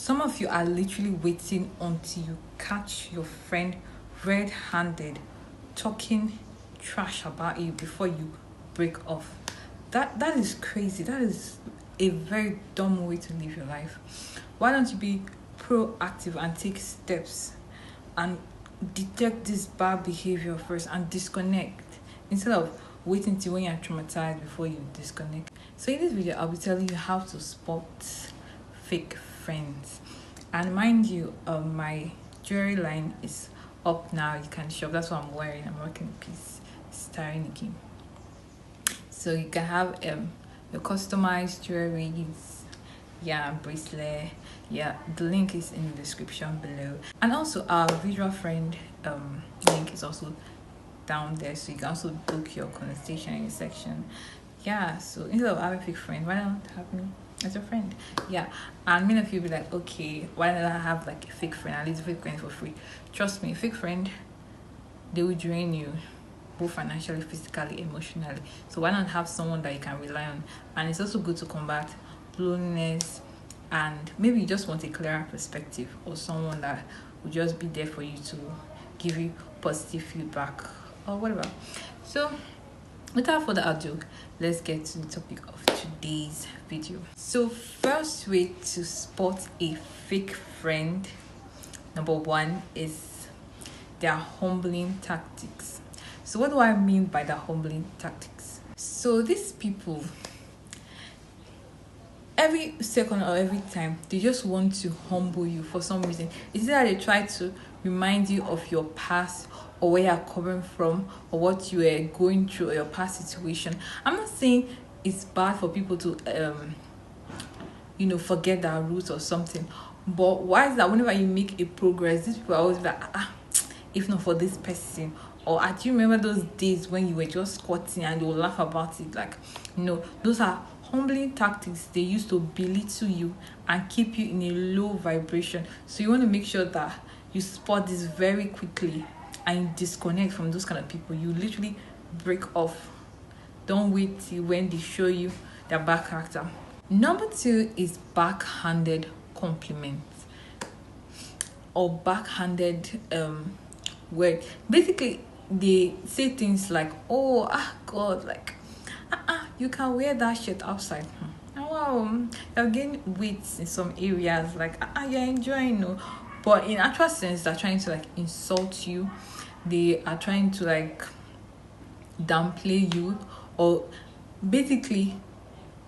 Some of you are literally waiting until you catch your friend red-handed talking trash about you before you break off. That is crazy. That is a very dumb way to live your life. Why don't you be proactive and take steps and detect this bad behavior first and disconnect instead of waiting till when you're traumatized before you disconnect. So in this video, I'll be telling you how to spot fake friends. And mind you, my jewelry line is up now. You can shop. That's what I'm wearing. I'm rocking a piece. It's Tariniki. So you can have your customized jewelries, bracelet. The link is in the description below. And also our visual friend link is also down there, so you can also book your consultation in the section. So instead of having a fake friend, why not have me as your friend? And many of you be like, okay, why don't I have like a fake friend? At least a fake friend for free. Trust me, a fake friend, they will drain you both financially, physically, emotionally. So why not have someone that you can rely on? And it's also good to combat loneliness, and maybe you just want a clearer perspective, or someone that will just be there for you to give you positive feedback or whatever. So without further ado, let's get to the topic of today's video. So first way to spot a fake friend, number one, is their humbling tactics. So what do I mean by the humbling tactics? So these people, every second or every time, they just want to humble you for some reason. It's that they try to remind you of your past, or where you're coming from, or what you were going through, or your past situation. I'm not saying it's bad for people to forget their roots or something, but why is that whenever you make a progress, these people are always like, if not for this person, or do you remember those days when you were just squatting, and they will laugh about it? Like, those are humbling tactics. They used to belittle you and keep you in a low vibration. So you want to make sure that you spot this very quickly and you disconnect from those kind of people. You literally break off. Don't wait till when they show you their back character. Number two is backhanded compliments or backhanded word. Basically, they say things like, God, like, you can wear that shirt outside. Wow, you're gaining weight in some areas. Like, you're enjoying, no. But in actual sense, they're trying to like insult you. They are trying to like downplay you, or basically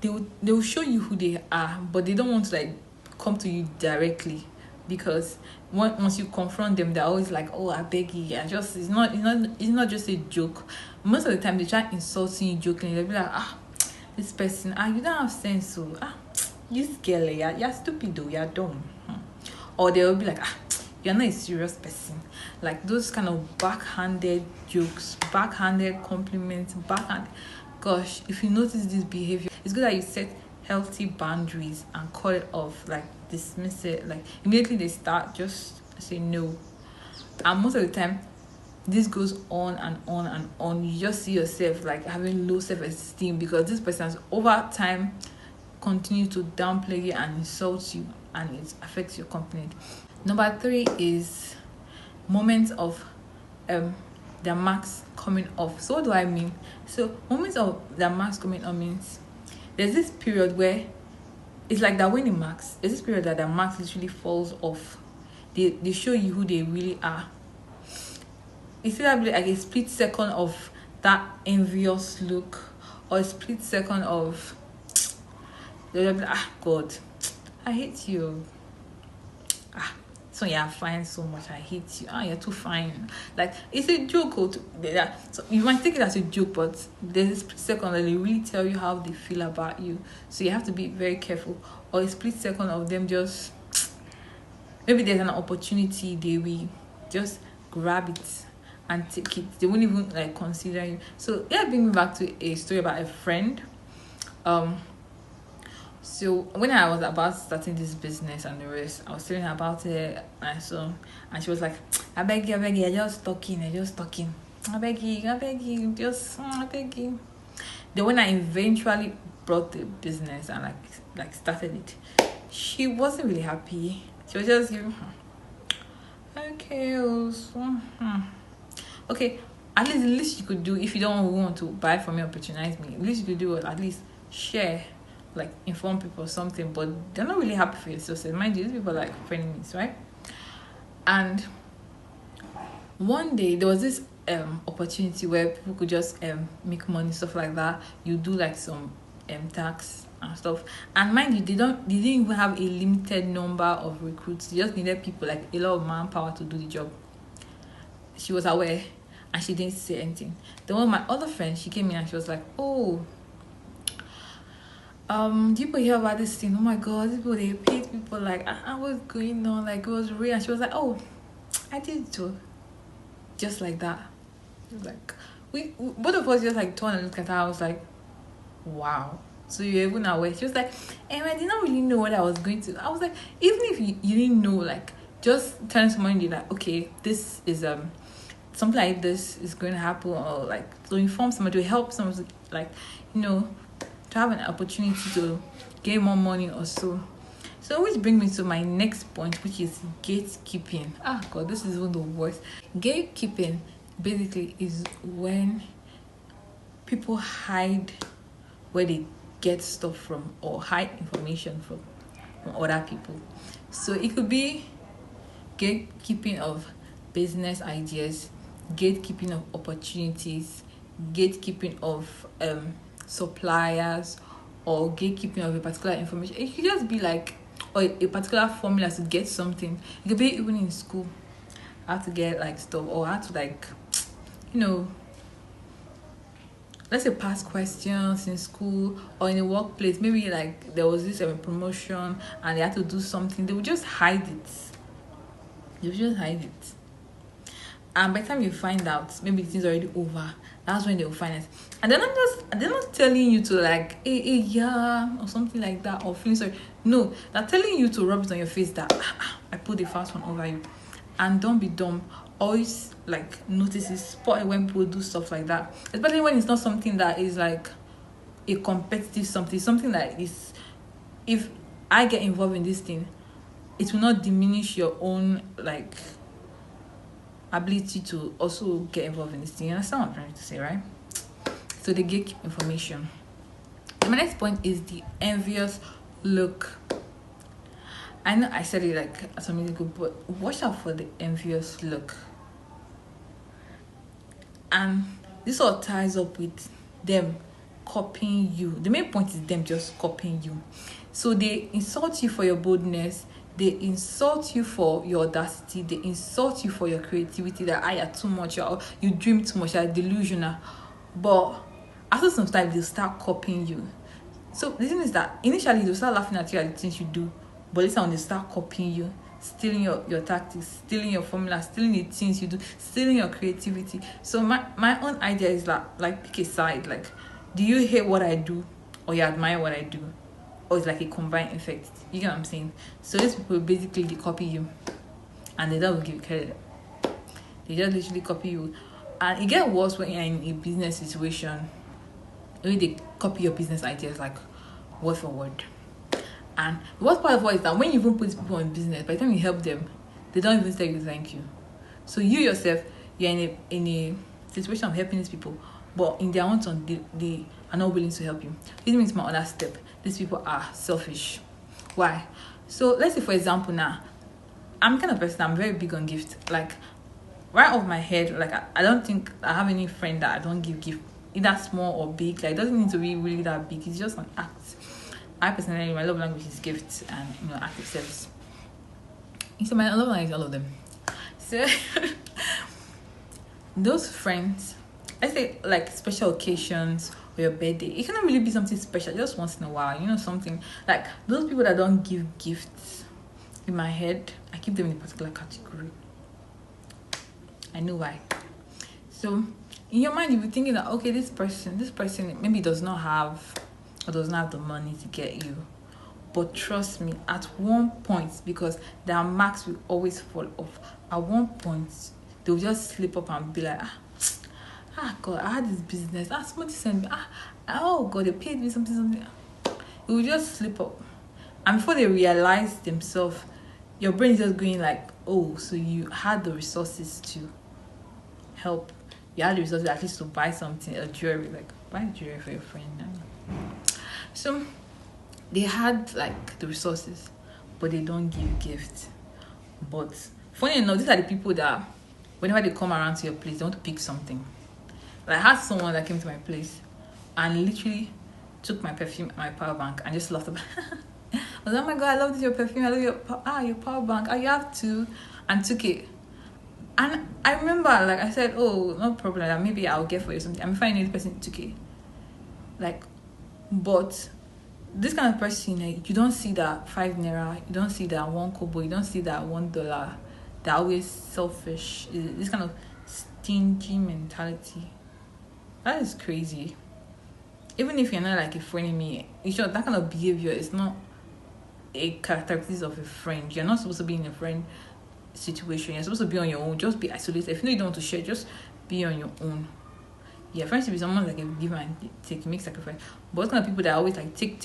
they will show you who they are, but they don't want to like come to you directly, because once you confront them, they're always like, I beg you, it's not just a joke. Most of the time they try insulting you jokingly. They'll be like, this person, you don't have sense, so you girl, you're stupid though, you're dumb. Or they'll be like, you're not a serious person. Like those kind of backhanded jokes, backhanded compliments, gosh, if you notice this behavior, it's good that you set healthy boundaries and call it off, like dismiss it. Like immediately they start, just say no. And most of the time this goes on and on and on. You just see yourself like having low self-esteem because this person has over time continued to downplay you and insult you, and it affects your company. Number three is moments of their marks coming off. So what do I mean? So moments of their marks coming off means there's this period where it's like they're winning marks. There's this period that their marks literally falls off. They show you who they really are. It's either like a split second of that envious look, or a split second of they'll be like, God, I hate you. So you're fine so much, I hate you. You're too fine. Like it's a joke. So you might take it as a joke, but there's a split second that they really tell you how they feel about you. So you have to be very careful. Or a split second of them just, maybe there's an opportunity, they will just grab it and take it. They won't even like consider you. So bring me back to a story about a friend. So when I was about starting this business and the rest, I was telling her about it, and she was like, I beg you, you're just talking. I beg you, I beg you. Then when I eventually brought the business and like started it, she wasn't really happy. She was just giving her, okay, okay, at least the least you could do, if you don't want to buy from me or patronize me, at least you could do was at least share, like inform people or something. But they're not really happy for your success. Mind you, these people are like frenemies, right? And one day there was this opportunity where people could just make money, stuff like that. You do like some tax and stuff. And mind you, they didn't even have a limited number of recruits. They just needed people, like a lot of manpower to do the job. She was aware and she didn't say anything. Then one of my other friends, she came in and she was like, oh, do people hear about this thing? Oh my god, these people, they paid people, like, what's going on? Like, it was real. And she was like, oh, I did it too. Just like that. Like, we both of us just like turned and looked at her. I was like, wow. So you're even aware? She was like, I did not really know what I was going to. I was like, even if you didn't know, like, just telling someone, you're like, okay, this is something like this is going to happen, or like to inform somebody, to help someone, like, to have an opportunity to get more money or so. So which brings me to my next point, which is gatekeeping. God, this is one of the worst. Gatekeeping basically is when people hide where they get stuff from, or hide information from other people. So it could be gatekeeping of business ideas, gatekeeping of opportunities, gatekeeping of suppliers, or gatekeeping of a particular information. It could just be like, or a particular formula to get something. It could be even in school, how to get like stuff, or how to like, let's say past questions in school or in the workplace. Maybe like there was this promotion and they had to do something. They would just hide it. And by the time you find out, maybe the thing's already over. That's when they will find it. And they're not telling you to like, hey, yeah, or something like that, or feeling sorry. No, they're telling you to rub it on your face that I put the first one over you. And don't be dumb. Always like notice it, spot it when people do stuff like that. Especially when it's not something that is like a competitive something that is, if I get involved in this thing, it will not diminish your own like ability to also get involved in this thing. You understand what I'm trying to say, right? So they get information. My next point is the envious look. I know I said it like some minutes ago, but watch out for the envious look. And this all ties up with them copying you. The main point is them just copying you. So they insult you for your boldness, they insult you for your audacity, they insult you for your creativity, that you're too much, or you dream too much, you're delusional. But after some time, they'll start copying you. So the thing is that initially they'll start laughing at you at the things you do, but later on they start copying you, stealing your tactics, stealing your formula, stealing the things you do, stealing your creativity. So my own idea is that, like, pick a side. Like, do you hate what I do, or you admire what I do? Or it's like a combined effect. You get what I'm saying? So these people basically, they copy you, and they don't give you credit. They just literally copy you. And it gets worse when you're in a business situation. When they copy your business ideas like word for word. And the worst part of all is that when you even put people in business, by the time you help them, they don't even say you thank you. So you yourself, you're in a situation of helping these people, but in their own turn, they are not willing to help you. This means my other step. These people are selfish. Why? So let's say, for example, now, I'm the kind of person, I'm very big on gifts. Like, right off my head, like, I don't think I have any friend that I don't give gift, either small or big. Like, it doesn't need to be really that big. It's just an act. I personally, my love language is gifts and active service. So my love language is all of them. So those friends, let's say like special occasions or your birthday, it cannot really be something special, just once in a while, something like those people that don't give gifts. In my head, I keep them in a particular category. I know why. So in your mind, you'll be thinking that, okay, this person maybe does not have the money to get you. But trust me, at one point, because their marks will always fall off, at one point they'll just slip up and be like, God, I had this business, somebody sent me, oh God, they paid me something. It will just slip up. And before they realize themselves, your brain is just going like, oh, so you had the resources to help. You had the resources at least to buy something, a jewelry, like buy jewelry for your friend. So they had like the resources, but they don't give gifts. But funny enough, these are the people that whenever they come around to your place, they want to pick something. Like I had someone that came to my place and literally took my perfume and my power bank and just laughed about I was like, oh my god, I love your perfume, I love your power bank. You have two, and took it. And I remember, like I said, oh, no problem, like, maybe I'll get for you something. I'm finding the person took it. Like, but this kind of person, like, you don't see that 5 naira, you don't see that 1 kobo, you don't see that $1. They're always selfish. This kind of stingy mentality. That is crazy. Even if you're not like a frenemy, you sure that kind of behavior is not a characteristic of a friend. You're not supposed to be in a friend situation. You're supposed to be on your own. Just be isolated. If you know you don't want to share, just be on your own. Yeah, friendship is someone like a give and take, make sacrifice. But what kind of people that are always like take?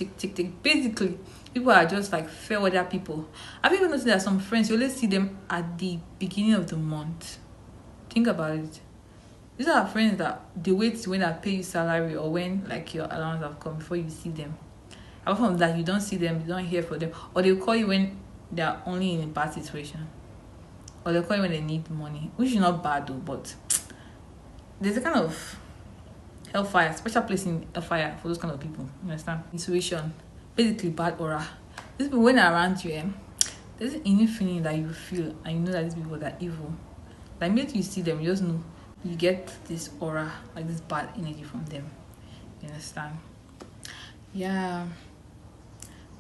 Basically, people are just like fair weather people. Have you ever noticed that some friends you always see them at the beginning of the month? Think about it. These are friends that they wait when I pay you salary or when like your allowance have come before you see them. Apart from that, you don't see them, you don't hear from them, or they'll call you when they're only in a bad situation, or they'll call you when they need money, which is not bad though. But there's a kind of hellfire, special place in hellfire for those kind of people. You understand? Intuition, basically bad aura. These people when they're around you, there's an innate feeling that you feel, and you know that these people are evil. Like immediately you see them, you just know you get this aura, like this bad energy from them. You understand? Yeah.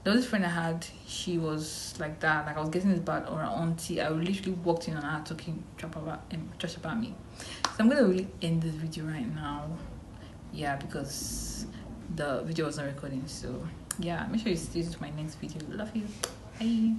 The other friend I had, she was like that. Like I was getting this bad aura until I literally walked in on her talking trash about me. So I'm gonna really end this video right now. Yeah, because the video was not recording. So yeah, make sure you stay to my next video. Love you. Bye.